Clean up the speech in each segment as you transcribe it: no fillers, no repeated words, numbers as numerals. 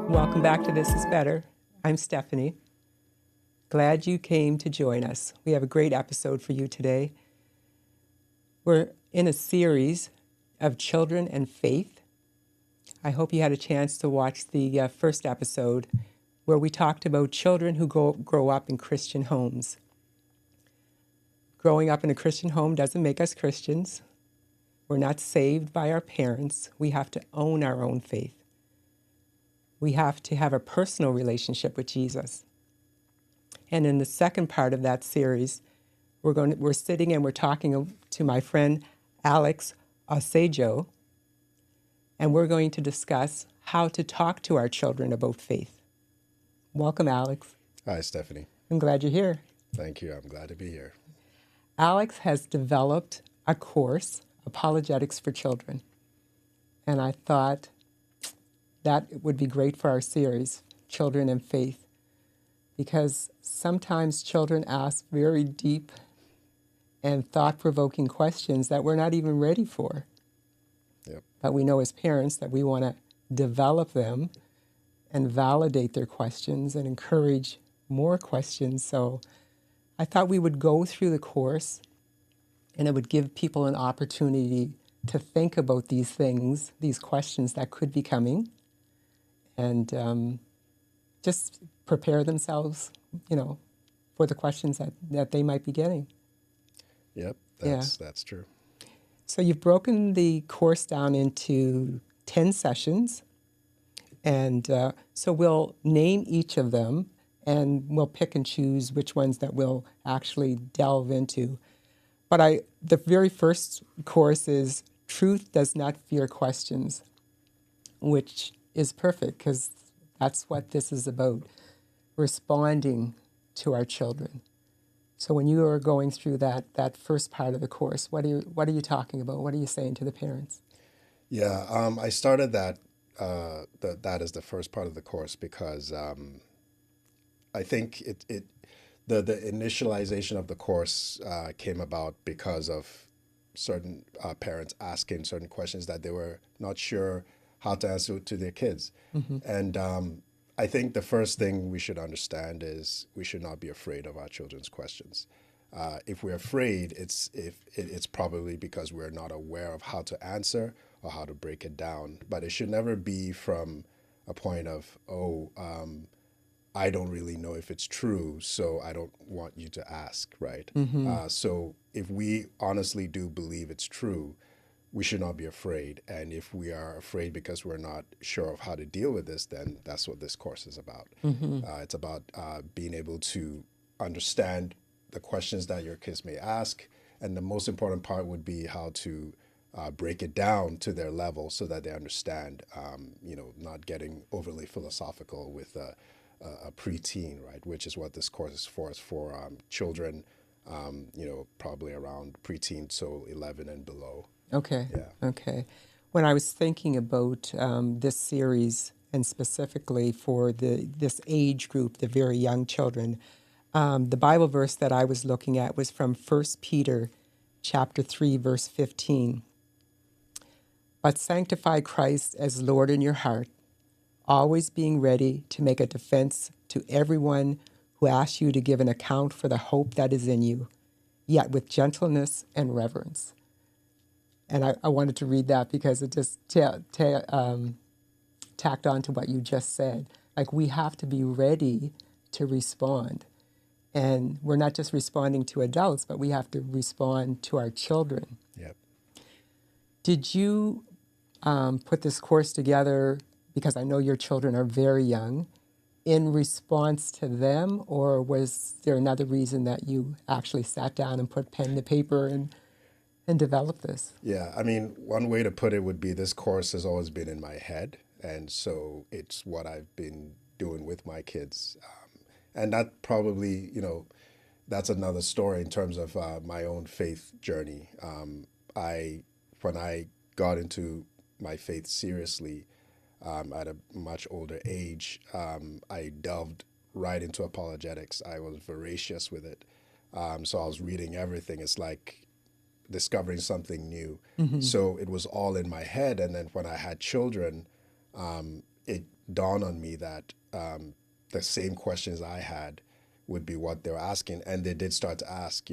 Welcome back to This is Better. I'm Stephanie. Glad you came to join us. We have a great episode for you today. We're in a series of children and faith. I hope you had a chance to watch the first episode where we talked about children who grow up in Christian homes. Growing up in a Christian home doesn't make us Christians. We're not saved by our parents. We have to own our own faith. We have to have a personal relationship with Jesus. And in the second part of that series, we're sitting and we're talking to my friend Alex Osejo, and we're going to discuss how to talk to our children about faith. Welcome, Alex. Hi, Stephanie. I'm glad you're here. Thank you. I'm glad to be here. Alex has developed a course, Apologetics for Children, and I thought that would be great for our series, Children and Faith, because sometimes children ask very deep and thought-provoking questions that we're not even ready for. Yep. But we know as parents that we want to develop them and validate their questions and encourage more questions. So I thought we would go through the course and it would give people an opportunity to think about these things, these questions that could be coming, and just prepare themselves, for the questions that they might be getting. Yep, that's true. So you've broken the course down into 10 sessions, and so we'll name each of them, and we'll pick and choose which ones that we'll actually delve into. But the very first course is Truth Does Not Fear Questions, which is perfect because that's what this is about, responding to our children. So when you are going through that first part of the course, what are you talking about? What are you saying to the parents? Yeah, I started that as the first part of the course because I think the initialization of the course came about because of certain parents asking certain questions that they were not sure how to answer to their kids. Mm-hmm. And I think the first thing we should understand is we should not be afraid of our children's questions. If we're afraid, it's probably because we're not aware of how to answer or how to break it down. But it should never be from a point of, I don't really know if it's true, so I don't want you to ask, right? Mm-hmm. So if we honestly do believe it's true, we should not be afraid. And if we are afraid because we're not sure of how to deal with this, then that's what this course is about. Mm-hmm. It's about being able to understand the questions that your kids may ask. And the most important part would be how to break it down to their level so that they understand, not getting overly philosophical with a preteen, right? Which is what this course is for. It's for children, probably around preteen, so 11 and below. Okay. Yeah. Okay. When I was thinking about this series, and specifically for this age group, the very young children, the Bible verse that I was looking at was from 1 Peter chapter 3, verse 15. But sanctify Christ as Lord in your heart, always being ready to make a defense to everyone who asks you to give an account for the hope that is in you, yet with gentleness and reverence. And I wanted to read that because it just tacked on to what you just said. Like, we have to be ready to respond. And we're not just responding to adults, but we have to respond to our children. Yep. Did you put this course together, because I know your children are very young, in response to them? Or was there another reason that you actually sat down and put pen to paper and develop this? Yeah, I mean, one way to put it would be this course has always been in my head. And so it's what I've been doing with my kids. And that probably, that's another story in terms of my own faith journey. When I got into my faith seriously at a much older age, I delved right into apologetics. I was voracious with it. So I was reading everything. It's like discovering something new. Mm-hmm. So it was all in my head. And then when I had children, it dawned on me that the same questions I had would be what they were asking, and they did start to ask.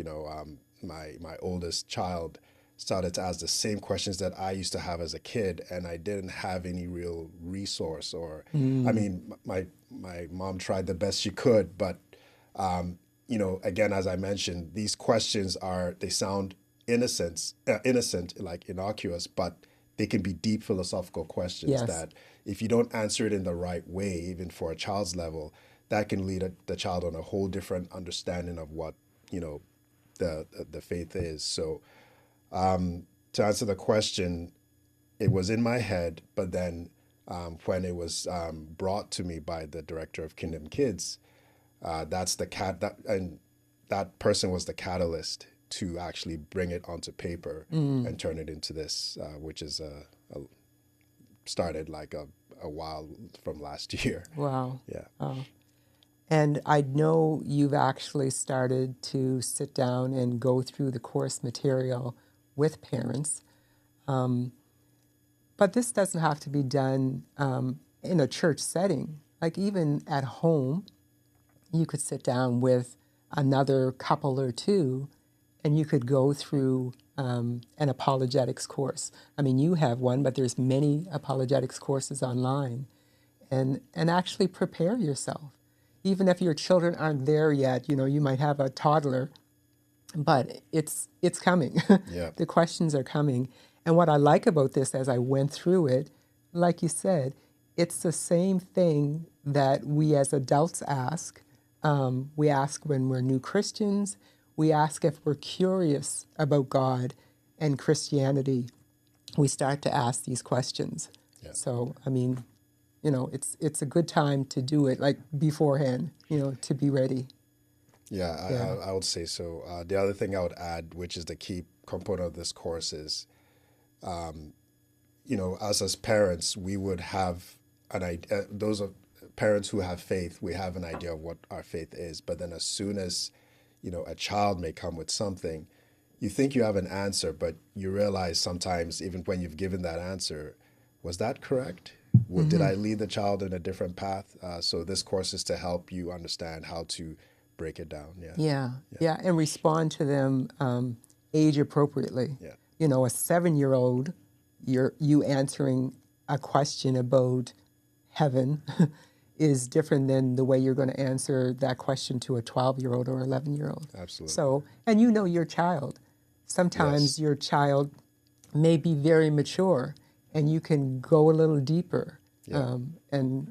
My oldest child started to ask the same questions that I used to have as a kid, and I didn't have any real resource. Or, I Mm, mean, my mom tried the best she could, but again, as I mentioned, these questions they sound innocent, like innocuous, but they can be deep philosophical questions yes. that if you don't answer it in the right way, even for a child's level, that can lead the child on a whole different understanding of what, you know, the faith is. So to answer the question, it was in my head, but then when it was brought to me by the director of Kingdom Kids, that's the cat that and that person was the catalyst to actually bring it onto paper Mm, and turn it into this, which is started like a while from last year. wow. Yeah. Wow. And I know you've actually started to sit down and go through the course material with parents. Um, but this doesn't have to be done in a church setting. Like even at home, you could sit down with another couple or two and you could go through an apologetics course. I mean, you have one, but there's many apologetics courses online, and actually prepare yourself. Even if your children aren't there yet, you might have a toddler, but it's coming. Yeah. The questions are coming. And what I like about this as I went through it, like you said, it's the same thing that we as adults ask. We ask when we're new Christians. We ask if we're curious about God and Christianity. We start to ask these questions. Yeah. So, I mean, it's a good time to do it, like beforehand, to be ready. Yeah, Yeah. I would say so. The other thing I would add, which is the key component of this course, is us as parents, we would have an idea. Those are parents who have faith. We have an idea of what our faith is, but then as soon as a child may come with something, you think you have an answer, but you realize sometimes, even when you've given that answer, was that correct? Did Hmm. I lead the child in a different path? So this course is to help you understand how to break it down. Yeah, Yeah, yeah, yeah, and respond to them age appropriately. yeah, A 7-year-old, you answering a question about heaven is different than the way you're going to answer that question to a 12-year-old or 11-year-old. absolutely. So, and you know your child. Sometimes Yes, your child may be very mature, and you can go a little deeper. yeah, And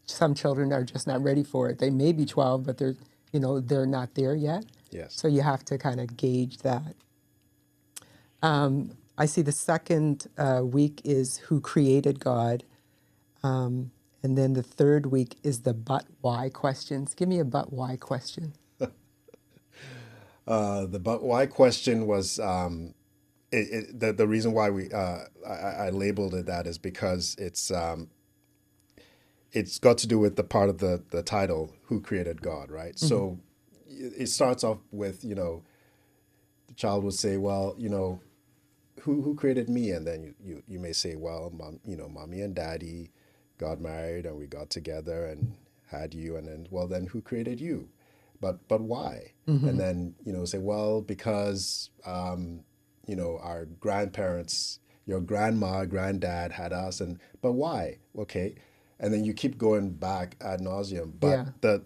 some children are just not ready for it. They may be 12, but they're not there yet. yes. So you have to kind of gauge that. I see the second week is who created God, and then the third week is the but why questions. Give me a but why question. The but why question was the reason why I labeled it that is because it's got to do with the part of the title, who created God, right? Hmm. So it starts off with, the child would say, well, who created me? And then you may say, well, mom, mommy and daddy got married and we got together and had you. And then, well, then who created you? But why? And Hmm. then, say, well, because, our grandparents, your grandma, granddad had us. But why? Okay. And then you keep going back ad nauseum. But Yeah.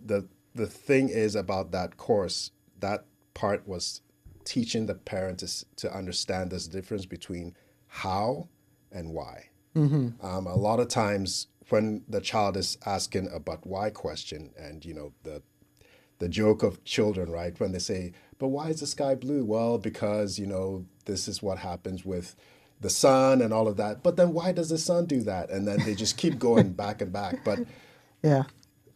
the thing is about that course, that part was teaching the parent to understand this difference between how and why. Hmm. A lot of times when the child is asking a but why question, and the joke of children, right? When they say, but why is the sky blue? Well, because, this is what happens with the sun and all of that. But then why does the sun do that? And then they just keep going back and back. But Yeah.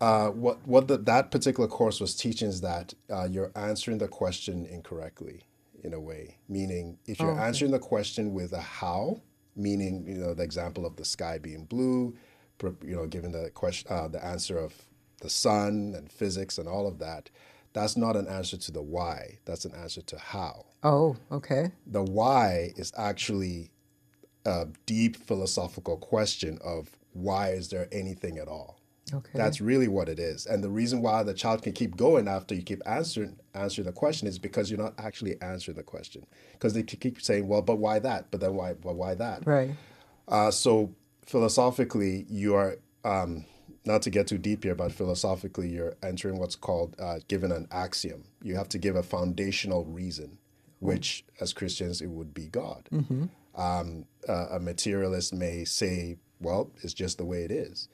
that particular course was teaching is that you're answering the question incorrectly in a way. Meaning, if Oh, you're okay. answering the question with a how, meaning the example of the sky being blue, given the question, the answer of the sun and physics and all of that, that's not an answer to the why. That's an answer to how. Oh, okay. The why is actually a deep philosophical question of why is there anything at all? Okay. That's really what it is. And the reason why the child can keep going after you keep answering the question is because you're not actually answering the question. Because they keep saying, well, but why that? But then why? But why that? Right. So philosophically, you are not to get too deep here, but philosophically, you're entering what's called given an axiom. You have to give a foundational reason, which as Christians it would be God. A materialist may say, well, it's just the way it is.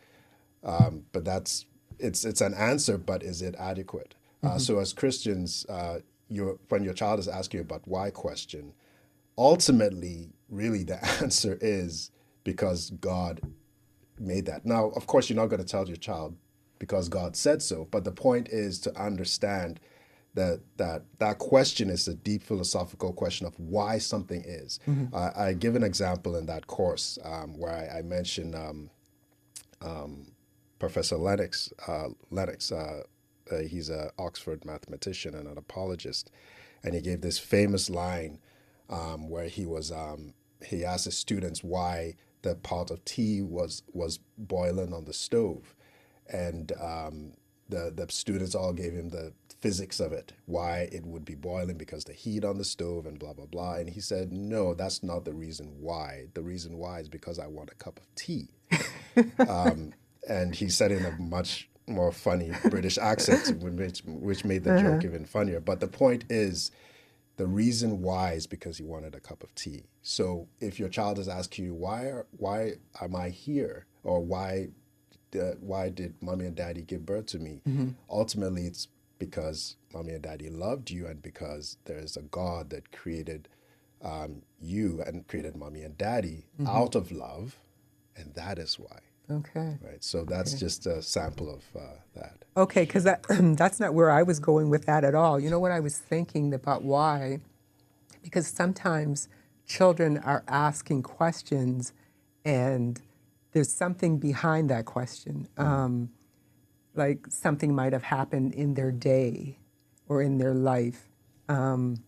But it's an answer, but is it adequate? So as Christians, when your child is asking you about why question, ultimately, really the answer is because God made that. Now, of course, you're not going to tell your child because God said so, but the point is to understand that question is a deep philosophical question of why something is. I give an example in that course where I mentioned Professor Lennox. He's an Oxford mathematician and an apologist, and he gave this famous line where he asked his students why the pot of tea was boiling on the stove, and the students all gave him the physics of it, why it would be boiling because the heat on the stove and blah blah blah. And he said, no, that's not the reason why. The reason why is because I want a cup of tea. And he said in a much more funny British accent, which made the joke even funnier. But the point is, the reason why is because he wanted a cup of tea. So if your child is asking you, why am I here? Or why did mommy and daddy give birth to me? Ultimately, it's because mommy and daddy loved you and because there's a God that created you and created mommy and daddy out of love. And that is why. Okay. Right. So that's just a sample of that. Okay, because that's not where I was going with that at all. You know what I was thinking about why? Because sometimes children are asking questions and there's something behind that question. Like something might have happened in their day or in their life. You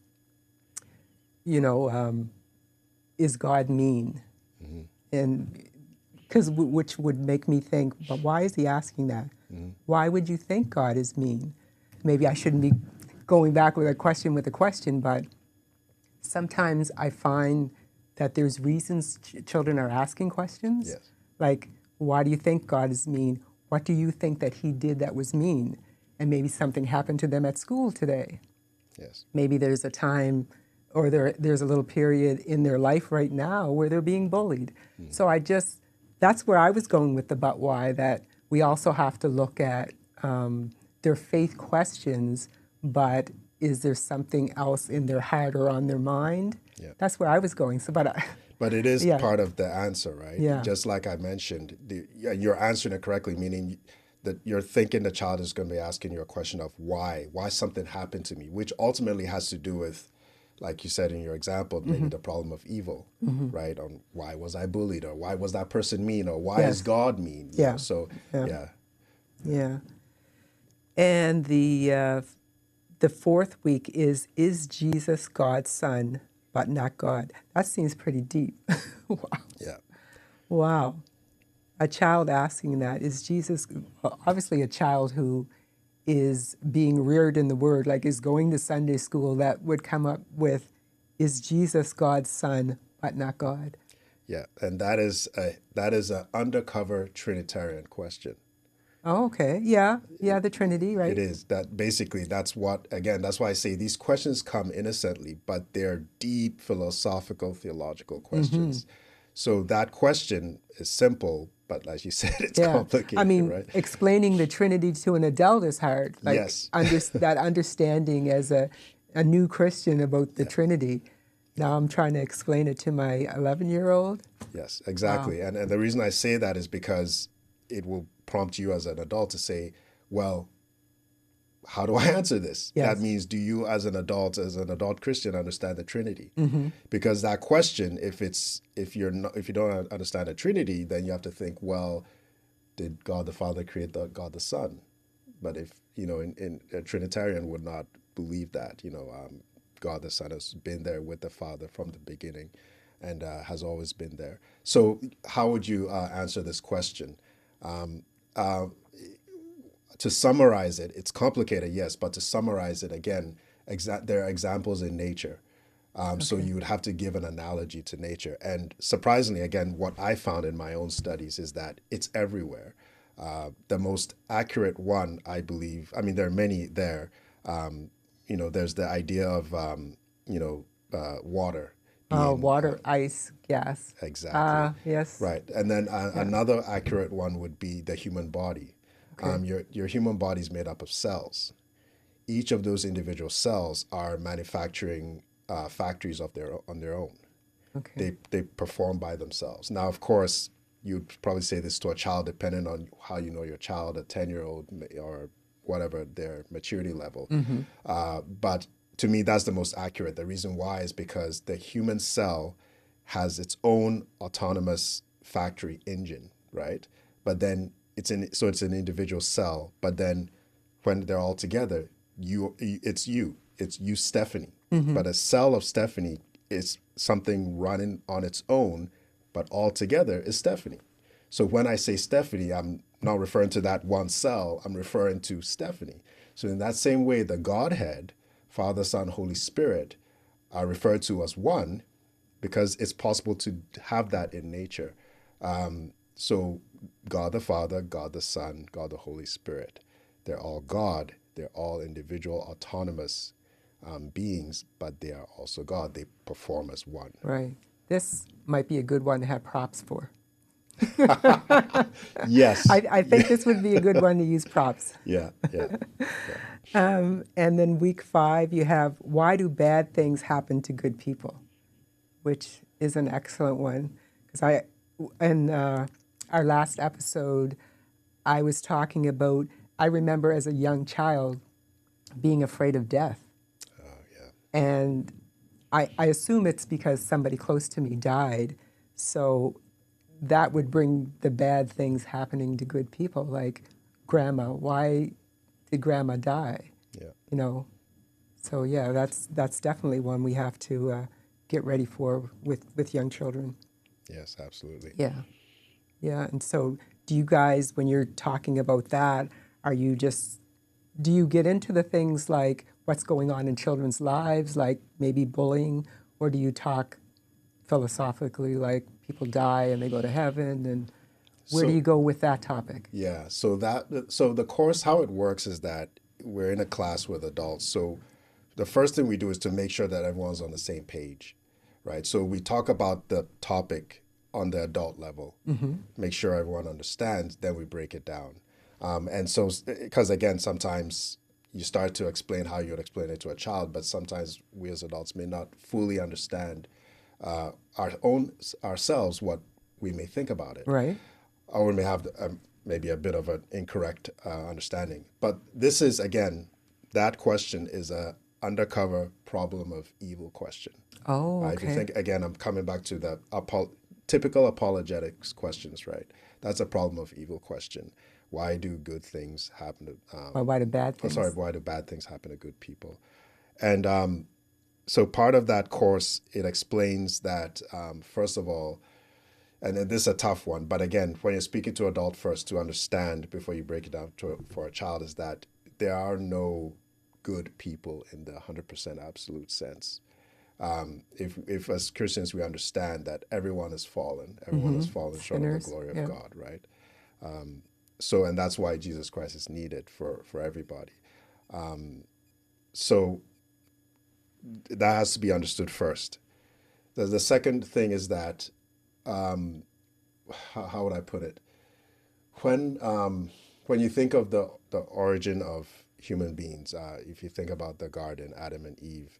know, is God mean? And which would make me think, but why is he asking that? Why would you think God is mean? Maybe I shouldn't be going back with a question, but sometimes I find that there's reasons children are asking questions. Yes. Like, why do you think God is mean? What do you think that he did that was mean? And maybe something happened to them at school today. Yes. Maybe there's a time or there's a little period in their life right now where they're being bullied. So that's where I was going with the but why, that we also have to look at their faith questions, but is there something else in their heart or on their mind? Yeah. That's where I was going. So, But it is yeah, part of the answer, right? Yeah. Just like I mentioned, you're answering it correctly, meaning that you're thinking the child is going to be asking you a question of why something happened to me, which ultimately has to do with, like you said in your example, maybe the problem of evil, right? On why was I bullied, or why was that person mean, or why is Yes. God mean? You know? Yeah. So Yeah. yeah, yeah. And the fourth week is Jesus God's son, but not God? That seems pretty deep. Wow. yeah, Wow. A child asking that, is Jesus, obviously a child who is being reared in the Word, like is going to Sunday school, that would come up with, is Jesus God's son, but not God? yeah. And that is a undercover Trinitarian question. Oh, okay. Yeah. Yeah, the Trinity, It right? is that basically that's what, again, that's why I say these questions come innocently, but they're deep philosophical, theological questions. So that question is simple, but like you said, it's Yeah. I complicated, mean, right? explaining the Trinity to an adult is hard. Like Yes. that understanding as a new Christian about the Yeah. Trinity. Now I'm trying to explain it to my 11-year-old. Yes, Wow. exactly. And the reason I say that is because it will prompt you as an adult to say, well, how do I answer this? That Yes. means, do you as an adult Christian, understand the Trinity? Because that question, if you don't understand the Trinity, then you have to think, well, did God the Father create God the Son? But if in a Trinitarian would not believe that, God the Son has been there with the Father from the beginning. and has always been there. So, how would you answer this question? Um, uh, to summarize it, it's complicated, yes, but to summarize it again, there are examples in nature. So Okay. you would have to give an analogy to nature. And surprisingly, again, what I found in my own studies is that it's everywhere. The most accurate one, I believe, I mean, there are many there. There's the idea of, water being Water, ice, gas. exactly Yes. right. And then Yeah. another accurate one would be the human body. Okay. Your human body is made up of cells. Each of those individual cells are manufacturing factories of their on their own. Okay. They perform by themselves. Now, of course, you'd probably say this to a child, depending on how you know your child, a 10-year-old or whatever their maturity level. Mm-hmm. But to me, that's the most accurate. The reason why is because the human cell has its own autonomous factory engine, right? But then it's an individual cell. But then when they're all together, it's you, Stephanie. Mm-hmm. But a cell of Stephanie is something running on its own, but all together is Stephanie. So when I say Stephanie, I'm not referring to that one cell, I'm referring to Stephanie. So in that same way, the Godhead, Father, Son, Holy Spirit, are referred to as one because it's possible to have that in nature. So God the Father, God the Son, God the Holy Spirit, they're all God. They're all individual, autonomous beings, but they are also God. They perform as one. Right. This might be a good one to have props for. Yes. I think this would be a good one to use props. Yeah. Yeah. Yeah. And then week 5, you have why do bad things happen to good people, which is an excellent one. Because in our last episode, I was talking about, I remember as a young child being afraid of death. Oh, yeah. And I assume it's because somebody close to me died. So that would bring the bad things happening to good people, like grandma. Why did grandma die? Yeah. You know. So yeah, that's definitely one we have to get ready for with young children. Yes, absolutely. Yeah, yeah. And so, do you guys, when you're talking about that, are you just do you get into the things like what's going on in children's lives, like maybe bullying, or do you talk philosophically, like people die and they go to heaven, and where do So you go with that topic? yeah, so the course, how it works is that we're in a class with adults. So the first thing we do is to make sure that everyone's on the same page, right? So we talk about the topic on the adult level, make sure everyone understands, then we break it down. And so, because again, sometimes you start to explain how you would explain it to a child, but sometimes we as adults may not fully understand our own ourselves what we may think about it, Right. or we may have maybe a bit of an incorrect understanding. But this is again, that question is a undercover problem of evil question. Oh, If you okay. think again, I'm coming back to the typical apologetics questions, right? That's a problem of evil question. Why do good things happen to? Or why do bad Oh, sorry, things? why do bad things happen to good people? And so part of that course it explains that first of all, and this is a tough one, but again, when you're speaking to adult first to understand before you break it down for a child is that there are no good people in the 100% absolute sense. If as Christians we understand that everyone has fallen short of the Sinners. glory of Yeah. God, right? So, and that's why Jesus Christ is needed for everybody. So that has to be understood first. The second thing is that, how would I put it? When you think of the origin of human beings, if you think about the garden, Adam and Eve,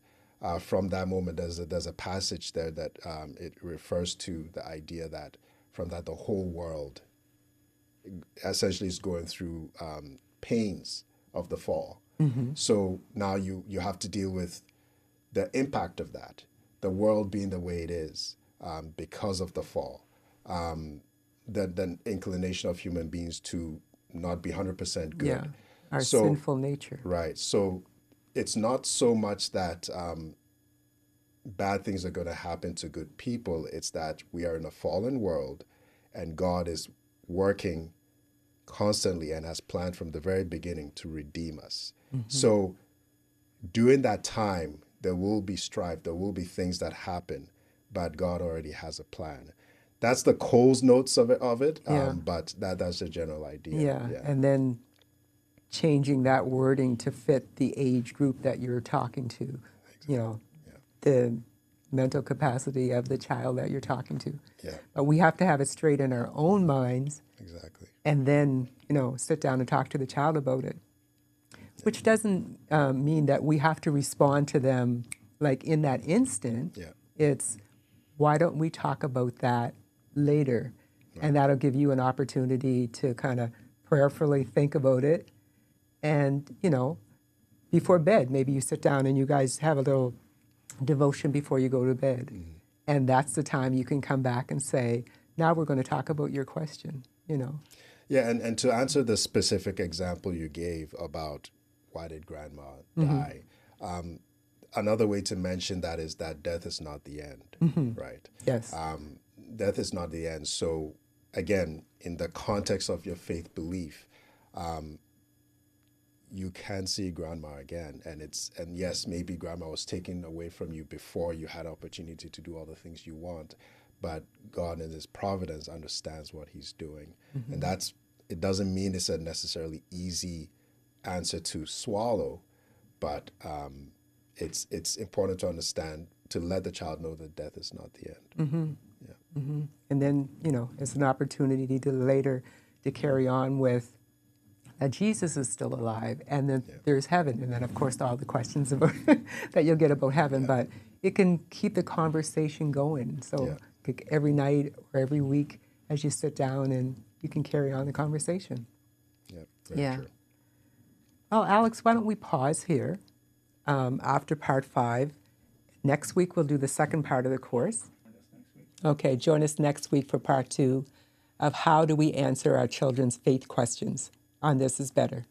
from that moment, there's a passage there that it refers to the idea that from that the whole world essentially is going through pains of the fall. So now you have to deal with the impact of that, the world being the way it is because of the fall, the inclination of human beings to not be 100% Yeah. good. Our So, sinful nature. right. So it's not so much that bad things are going to happen to good people. It's that we are in a fallen world and God is working constantly and has planned from the very beginning to redeem us. So during that time, there will be strife, there will be things that happen, but God already has a plan. That's the Cole's notes of it, Yeah. but that's the general idea. Yeah. Yeah, And then changing that wording to fit the age group that you're talking to, you know, yeah, the mental capacity of the child that you're talking to. yeah, But we have to have it straight in our own minds exactly. and then, sit down and talk to the child about it, which doesn't mean that we have to respond to them like in that instant. Yeah, It's why don't we talk about that later? right. And that'll give you an opportunity to kind of prayerfully think about it. And, before bed, maybe you sit down and you guys have a little devotion before you go to bed. And that's the time you can come back and say, now we're going to talk about your question. Yeah, and to answer the specific example you gave about why did grandma die, another way to mention that is that death is not the end, right? Yes. Death is not the end. So again, in the context of your faith belief, you can see grandma again, and yes, maybe grandma was taken away from you before you had opportunity to do all the things you want, but God in his providence understands what he's doing. And it doesn't mean it's a necessarily easy answer to swallow, but it's important to understand, to let the child know that death is not the end. Yeah. And then, it's an opportunity to later to carry on with that Jesus is still alive, and then there's heaven, and then of course all the questions about that you'll get about heaven. But it can keep the conversation going. So every night or every week, as you sit down, and you can carry on the conversation. Yeah, very true. Well, Alex, why don't we pause here after part 5? Next week we'll do the second part of the course. Okay, join us next week for part 2 of how do we answer our children's faith questions on This Is Better.